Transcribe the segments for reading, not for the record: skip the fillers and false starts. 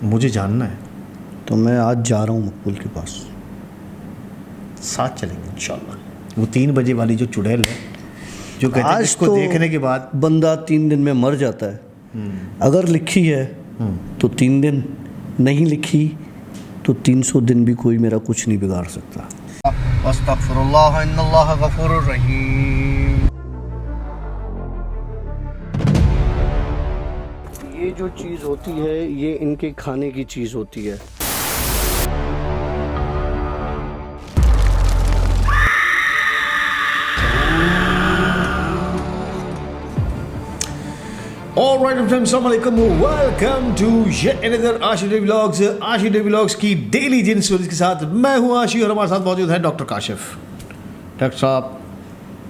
मुझे जानना है। तो मैं आज जा रहा हूँ मकबूल के पास। साथ चलेंगे इंशाल्लाह। वो 3 बजे वाली जो चुड़ैल है, जो कहते हैं आज इसको तो देखने के बाद बंदा 3 दिन में मर जाता है। अगर लिखी है तो 3 दिन, नहीं लिखी तो 300 दिन भी कोई मेरा कुछ नहीं बिगाड़ सकता। अस्तगफिरुल्लाह इन्नल्लाह गफूरुर रहीम। ये जो चीज़ होती है ये इनके खाने की चीज़ होती है। Alright friends, अस्सलाम वालेकुम, वेलकम टू yet another आशी डे व्लॉग्स। आशी डे व्लॉग्स की डेली जिन स्टोरीज के साथ मैं हूँ आशी और हमारे साथ मौजूद है डॉक्टर काशिफ। डॉक्टर साहब,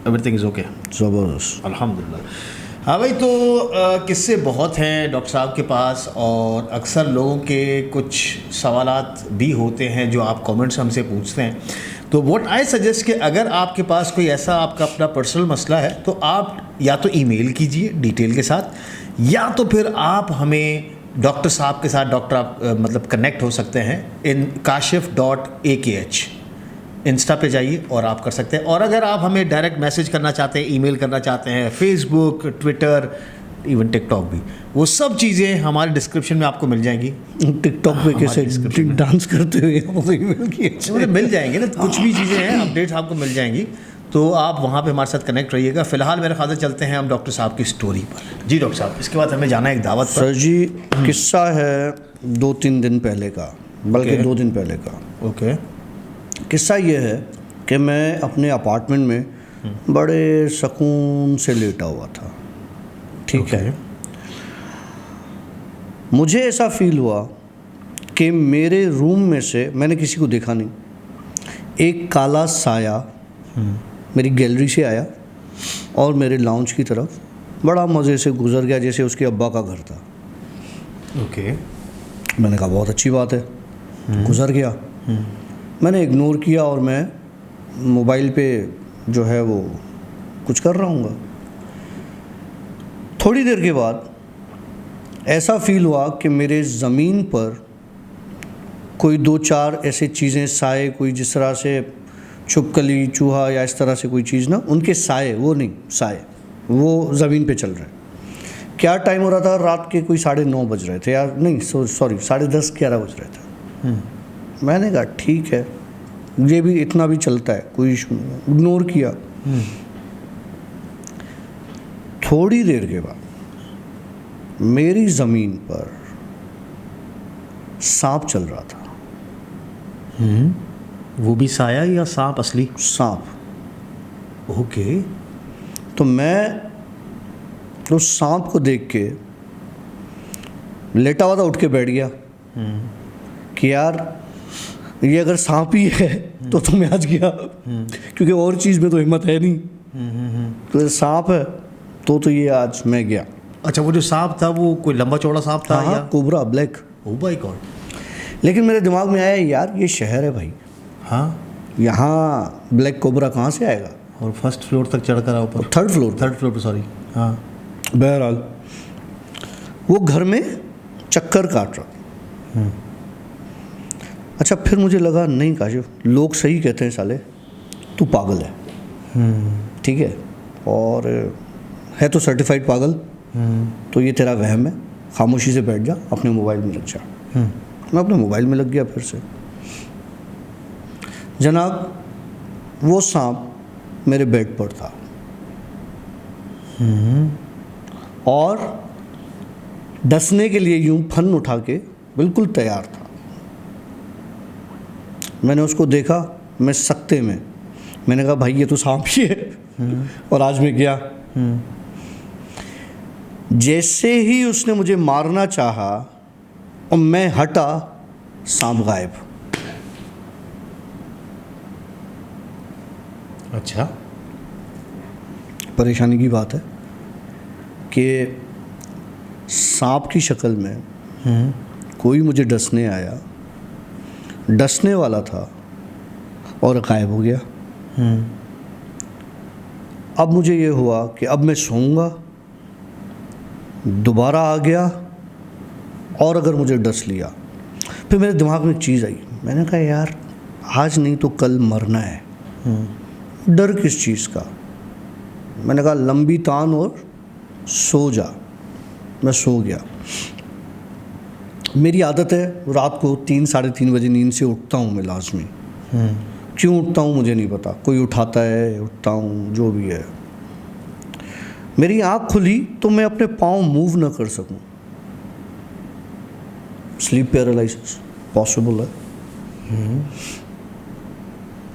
एवरीथिंग इज़ ओके? ज़बरदस्त, अल्हम्दुलिल्लाह। हाँ भाई, तो किस्से बहुत हैं डॉक्टर साहब के पास और अक्सर लोगों के कुछ सवालात भी होते हैं जो आप कमेंट्स हमसे पूछते हैं। तो व्हाट आई सजेस्ट कि अगर आपके पास कोई ऐसा आपका अपना पर्सनल मसला है तो आप या तो ईमेल कीजिए डिटेल के साथ, या तो फिर आप हमें डॉक्टर साहब के साथ मतलब कनेक्ट हो सकते हैं इन kashif.akh इंस्टा पे जाइए और आप कर सकते हैं। और अगर आप हमें डायरेक्ट मैसेज करना चाहते हैं, ईमेल करना चाहते हैं, फेसबुक, ट्विटर, इवन टिकटॉक भी, वो सब चीज़ें हमारे डिस्क्रिप्शन में आपको मिल जाएंगी। टिकटॉक पे कैसे डांस करते हुए ईमेल किए मिल जाएंगे ना, कुछ भी चीज़ें हैं, अपडेट्स आपको मिल जाएंगी। तो आप वहाँ पे हमारे साथ कनेक्ट रहिएगा। फ़िलहाल मेरे ख्याल से चलते हैं हम डॉक्टर साहब की स्टोरी पर। जी डॉक्टर साहब, इसके बाद हमें जाना है एक दावत पर। सर जी, किस्सा है 2-3 दिन पहले का, बल्कि 2 दिन पहले का। ओके। किस्सा ये है कि मैं अपने अपार्टमेंट में बड़े सुकून से लेटा हुआ था, ठीक है। मुझे ऐसा फील हुआ कि मेरे रूम में से, मैंने किसी को देखा नहीं, एक काला साया मेरी गैलरी से आया और मेरे लाउंज की तरफ बड़ा मज़े से गुजर गया, जैसे उसके अब्बा का घर था। ओके। मैंने कहा बहुत अच्छी बात है, गुजर गया। मैंने इग्नोर किया और मैं मोबाइल पे जो है वो कुछ कर रहा हूँ। थोड़ी देर के बाद ऐसा फील हुआ कि मेरे ज़मीन पर कोई 2-4 ऐसे चीज़ें, साए, कोई जिस तरह से छुपकली, चूहा या इस तरह से कोई चीज़ ना, उनके साए, वो नहीं साए, वो ज़मीन पे चल रहे हैं। क्या टाइम हो रहा था? रात के कोई 9:30 बज रहे थे यार, नहीं सॉरी 10:30-11 बज रहे थे। मैंने कहा ठीक है, ये भी इतना भी चलता है, कोई इशू नहीं, इग्नोर किया। थोड़ी देर के बाद मेरी ज़मीन पर सांप चल रहा था। वो भी साया या सांप असली? सांप। ओके। तो मैं उस सांप को देख के लेटा हुआ था, उठ के बैठ गया कि यार ये अगर सांप ही है तो मैं आज गया, क्योंकि और चीज़ में तो हिम्मत है नहीं। तो सांप है तो ये आज मैं गया। अच्छा, वो जो सांप था वो कोई लंबा चौड़ा सांप था? हाँ, या cobra, black. Oh my God. लेकिन मेरे दिमाग में आया यार ये शहर है भाई, हाँ, यहाँ ब्लैक कोबरा कहाँ से आएगा? और फर्स्ट फ्लोर तक चढ़ कर आओ ऊपर। थर्ड फ्लोर पर, सॉरी। हाँ। बहरहाल वो घर में चक्कर काट रहा। अच्छा, फिर मुझे लगा नहीं काशिफ, लोग सही कहते हैं साले, तू पागल है। ठीक है, और है तो सर्टिफाइड पागल। तो ये तेरा वहम है, खामोशी से बैठ जा, अपने मोबाइल में लग जा। मैं अपने मोबाइल में लग गया फिर से। जनाब, वो सांप मेरे बेड पर था और डसने के लिए यूं फन उठा के बिल्कुल तैयार था। मैंने उसको देखा, मैं सकते में, मैंने कहा भाई ये तो सांप ही है। और आज मैं गया। जैसे ही उसने मुझे मारना चाहा और मैं हटा, सांप गायब। अच्छा। परेशानी की बात है कि सांप की शक्ल में कोई मुझे डसने आया, डसने वाला था और गायब हो गया। अब मुझे ये हुआ कि अब मैं सोऊंगा, दोबारा आ गया और अगर मुझे डस लिया फिर मेरे दिमाग में एक चीज़ आई, मैंने कहा यार आज नहीं तो कल मरना है, डर किस चीज़ का। मैंने कहा लंबी तान और सो जा। मैं सो गया। मेरी आदत है रात को 3 साढ़े 3 बजे नींद से उठता हूँ मैं लाजमी। क्यों उठता हूँ मुझे नहीं पता, कोई उठाता है, उठता हूँ, जो भी है। मेरी आँख खुली तो मैं अपने पाँव मूव ना कर सकूँ। स्लीप पैरालिसिस पॉसिबल है।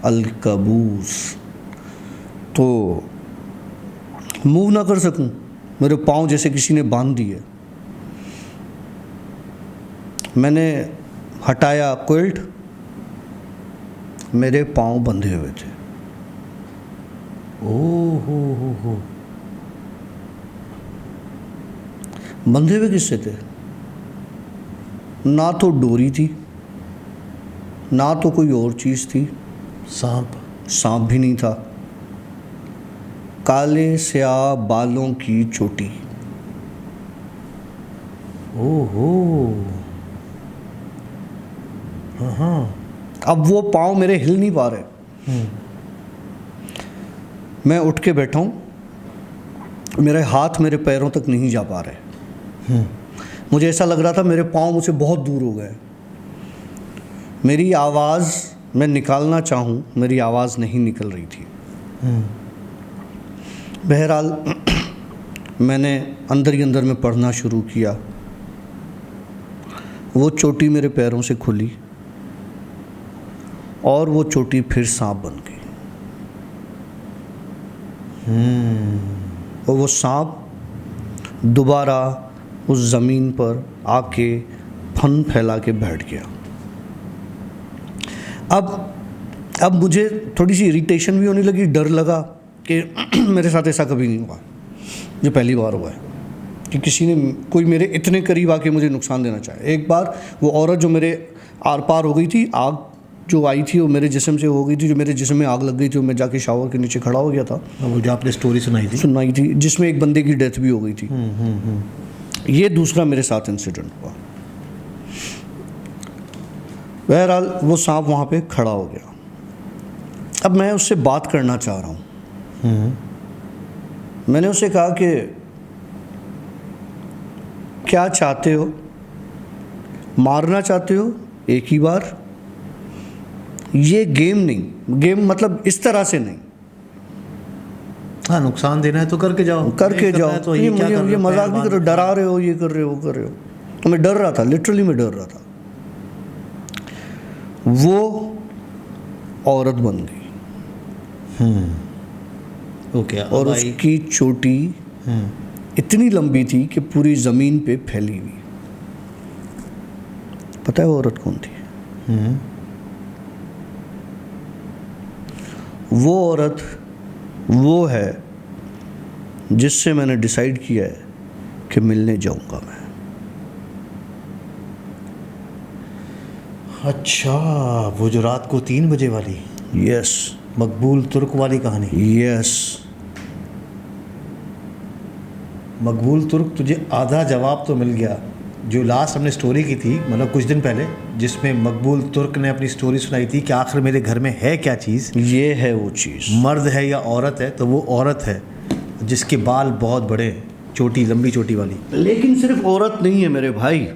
अलकबूस, तो मूव ना कर सकूं, मेरे पाँव जैसे किसी ने बांध दिए। मैंने हटाया क्विल्ट, मेरे पाँव बंधे हुए थे। ओ हो। बंधे हुए किससे थे? ना तो डोरी थी, ना तो कोई और चीज़ थी। सांप भी नहीं था। काले स्याह बालों की चोटी। ओहो। हाँ। अब वो पाँव मेरे हिल नहीं पा रहे। मैं उठ के बैठा हूँ, मेरे हाथ मेरे पैरों तक नहीं जा पा रहे। मुझे ऐसा लग रहा था मेरे पाँव मुझसे बहुत दूर हो गए। मेरी आवाज़ मैं निकालना चाहूँ, मेरी आवाज़ नहीं निकल रही थी। बहरहाल मैंने अंदर ही अंदर में पढ़ना शुरू किया। वो चोटी मेरे पैरों से खुली और वो चोटी फिर सांप बन गई। और वो सांप दोबारा उस ज़मीन पर आके फन फैला के बैठ गया। अब मुझे थोड़ी सी इरिटेशन भी होने लगी, डर लगा कि मेरे साथ ऐसा कभी नहीं हुआ, ये पहली बार हुआ है कि किसी ने, कोई मेरे इतने करीब आके मुझे नुकसान देना चाहे। एक बार वो औरत जो मेरे आर पार हो गई थी, आग जो आई थी वो मेरे जिस्म से हो गई थी, जो मेरे जिस्म में आग लग गई थी, मैं जाके शावर के नीचे खड़ा हो गया था। वो जो आपने स्टोरी सुनाई थी, जिसमें एक बंदे की डेथ भी हो गई थी। ये दूसरा मेरे साथ इंसिडेंट हुआ। बहरहाल वो सांप वहाँ पे खड़ा हो गया। अब मैं उससे बात करना चाह रहा हूँ। मैंने उससे कहा कि क्या चाहते हो, मारना चाहते हो एक ही बार? ये गेम नहीं, गेम मतलब इस तरह से नहीं। हाँ, नुकसान देना है तो करके जाओ, तो ये मजाक नहीं कर रहे हो, डरा रहे हो, ये कर रहे हो, वो कर रहे हो। तो मैं डर रहा था, लिटरली मैं डर रहा था। वो औरत बन गई। ओके। और उसकी चोटी इतनी लंबी थी कि पूरी ज़मीन पे फैली हुई। पता है वो औरत कौन थी? वो औरत वो है जिससे मैंने डिसाइड किया है कि मिलने जाऊंगा मैं। अच्छा, वो जो रात को 3 बजे वाली? यस। मकबूल तुर्क वाली कहानी? यस। मकबूल तुर्क, तुझे आधा जवाब तो मिल गया। जो लास्ट हमने स्टोरी की थी, मतलब कुछ दिन पहले, जिसमें मकबूल तुर्क ने अपनी स्टोरी सुनाई थी कि आखिर मेरे घर में है क्या चीज़, ये है वो चीज़। मर्द है या औरत है? तो वो औरत है जिसके बाल बहुत बड़े, चोटी, लंबी चोटी वाली। लेकिन सिर्फ औरत नहीं है मेरे भाई,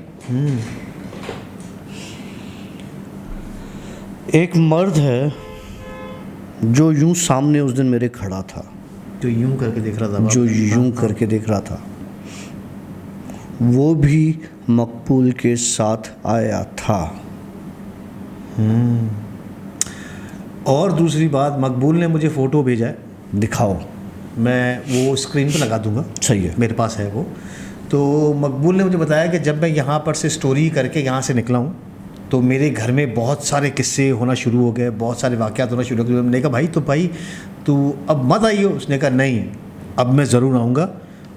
एक मर्द है जो यूं सामने उस दिन मेरे खड़ा था, जो यूं करके देख रहा था, जो यूं करके देख रहा था। वो भी मकबूल के साथ आया था। और दूसरी बात, मकबूल ने मुझे फ़ोटो भेजा है, दिखाओ। मैं वो स्क्रीन पे लगा दूंगा। सही है, मेरे पास है वो। तो मकबूल ने मुझे बताया कि जब मैं यहाँ पर से स्टोरी करके यहाँ से निकला हूँ तो मेरे घर में बहुत सारे किस्से होना शुरू हो गए, बहुत सारे वाक़यात होना शुरू हो गए। मैंने कहा भाई तू अब मत आइयो। उसने कहा नहीं, अब मैं ज़रूर आऊँगा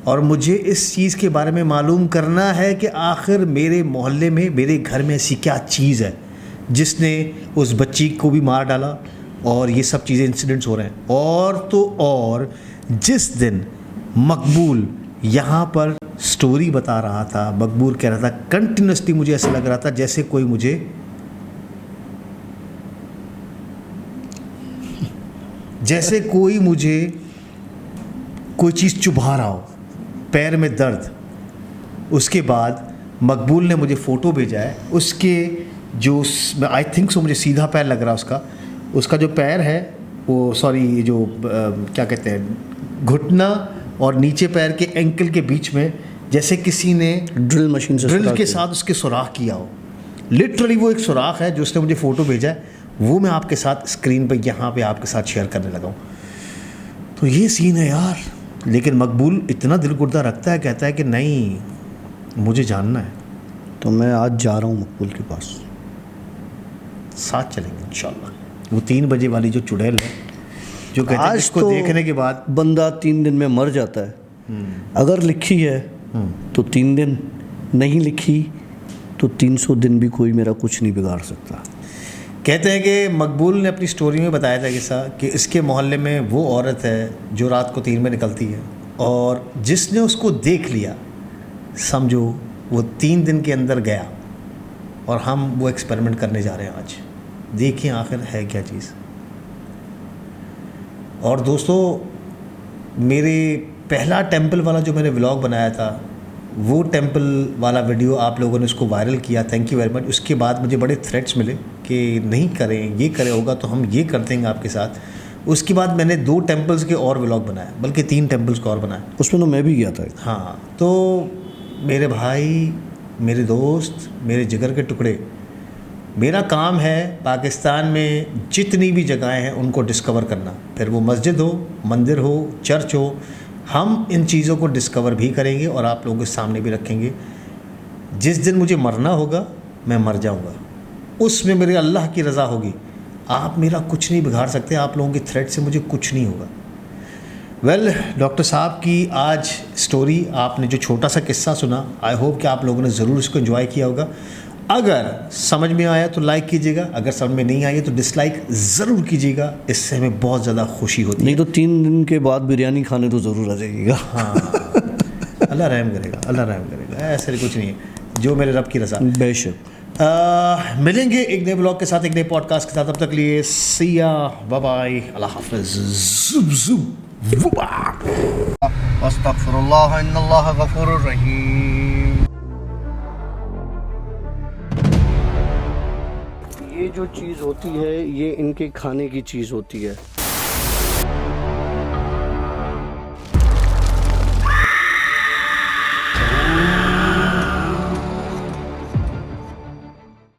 और मुझे इस चीज़ के बारे में मालूम करना है कि आखिर मेरे मोहल्ले में, मेरे घर में ऐसी क्या चीज़ है जिसने उस बच्ची को भी मार डाला और ये सब चीज़ें, इंसिडेंट्स हो रहे हैं। और तो और जिस दिन मकबूल यहाँ पर स्टोरी बता रहा था, मकबूल कह रहा था, कंटिन्यूसली मुझे ऐसा लग रहा था जैसे कोई मुझे कोई चीज़ चुभा रहा हो, पैर में दर्द। उसके बाद मकबूल ने मुझे फ़ोटो भेजा है, उसके जो आई थिंक सो मुझे सीधा पैर लग रहा है उसका जो पैर है वो सॉरी जो क्या कहते हैं घुटना और नीचे पैर के एंकल के बीच में जैसे किसी ने ड्रिल के साथ उसके सुराख किया हो। लिटरली वो एक सुराख है जो उसने मुझे फ़ोटो भेजा है, वो मैं आपके साथ स्क्रीन पे यहाँ पे आपके साथ शेयर करने लगा हूँ। तो ये सीन है यार। लेकिन मकबूल इतना दिल गुर्दा रखता है, कहता है कि नहीं मुझे जानना है। तो मैं आज जा रहा हूँ मकबूल के पास, साथ चलेंगे इंशाल्लाह। वो 3 बजे वाली जो चुड़ैल है जो कहते हैं इसको तो देखने के बाद बंदा 3 दिन में मर जाता है। अगर लिखी है तो 3 दिन, नहीं लिखी तो 300 दिन भी कोई मेरा कुछ नहीं बिगाड़ सकता। कहते हैं कि मकबूल ने अपनी स्टोरी में बताया था किस्सा कि इसके मोहल्ले में वो औरत है जो रात को 3 में निकलती है, और जिसने उसको देख लिया समझो वो 3 दिन के अंदर गया, और हम वो एक्सपेरिमेंट करने जा रहे हैं आज। देखिए आखिर है क्या चीज़। और दोस्तों मेरे पहला टेंपल वाला जो मैंने व्लॉग बनाया था, वो टेंपल वाला वीडियो आप लोगों ने उसको वायरल किया, थैंक यू वेरी मच। उसके बाद मुझे बड़े थ्रेट्स मिले कि नहीं करें, ये करे होगा तो हम ये कर देंगे आपके साथ। उसके बाद मैंने 2 टेंपल्स के और व्लॉग बनाए, बल्कि 3 टेंपल्स का और बनाए। उसमें तो मैं भी गया था। हाँ, तो मेरे भाई, मेरे दोस्त, मेरे जिगर के टुकड़े, मेरा काम है पाकिस्तान में जितनी भी जगहें हैं उनको डिस्कवर करना, फिर वो मस्जिद हो, मंदिर हो, चर्च हो। हम इन चीज़ों को डिस्कवर भी करेंगे और आप लोगों के सामने भी रखेंगे। जिस दिन मुझे मरना होगा मैं मर जाऊंगा, उसमें मेरे अल्लाह की रज़ा होगी। आप मेरा कुछ नहीं बिगाड़ सकते, आप लोगों की थ्रेट से मुझे कुछ नहीं होगा। वेल, डॉक्टर साहब की आज स्टोरी आपने जो छोटा सा किस्सा सुना, आई होप कि आप लोगों ने ज़रूर इसको एंजॉय किया होगा। अगर समझ में आया तो लाइक कीजिएगा, अगर समझ में नहीं आया तो डिसलाइक ज़रूर कीजिएगा, इससे हमें बहुत ज़्यादा खुशी होती है। नहीं तो 3 दिन के बाद बिरयानी खाने तो ज़रूर आ जाइएगा। हाँ, अल्लाह रहम करेगा, अल्लाह रहम करेगा, ऐसे कुछ नहीं है, जो मेरे रब की रज़ा। बेशक मिलेंगे एक नए ब्लॉग के साथ, एक नए पॉडकास्ट के साथ। तब तक लिए सिया, बाय बाय, अल्लाह हाफ़िज़। अस्तगफिरुल्लाह इन्नल्लाह गफूरुर रहीम। ये जो चीज़ होती है ये इनके खाने की चीज़ होती है।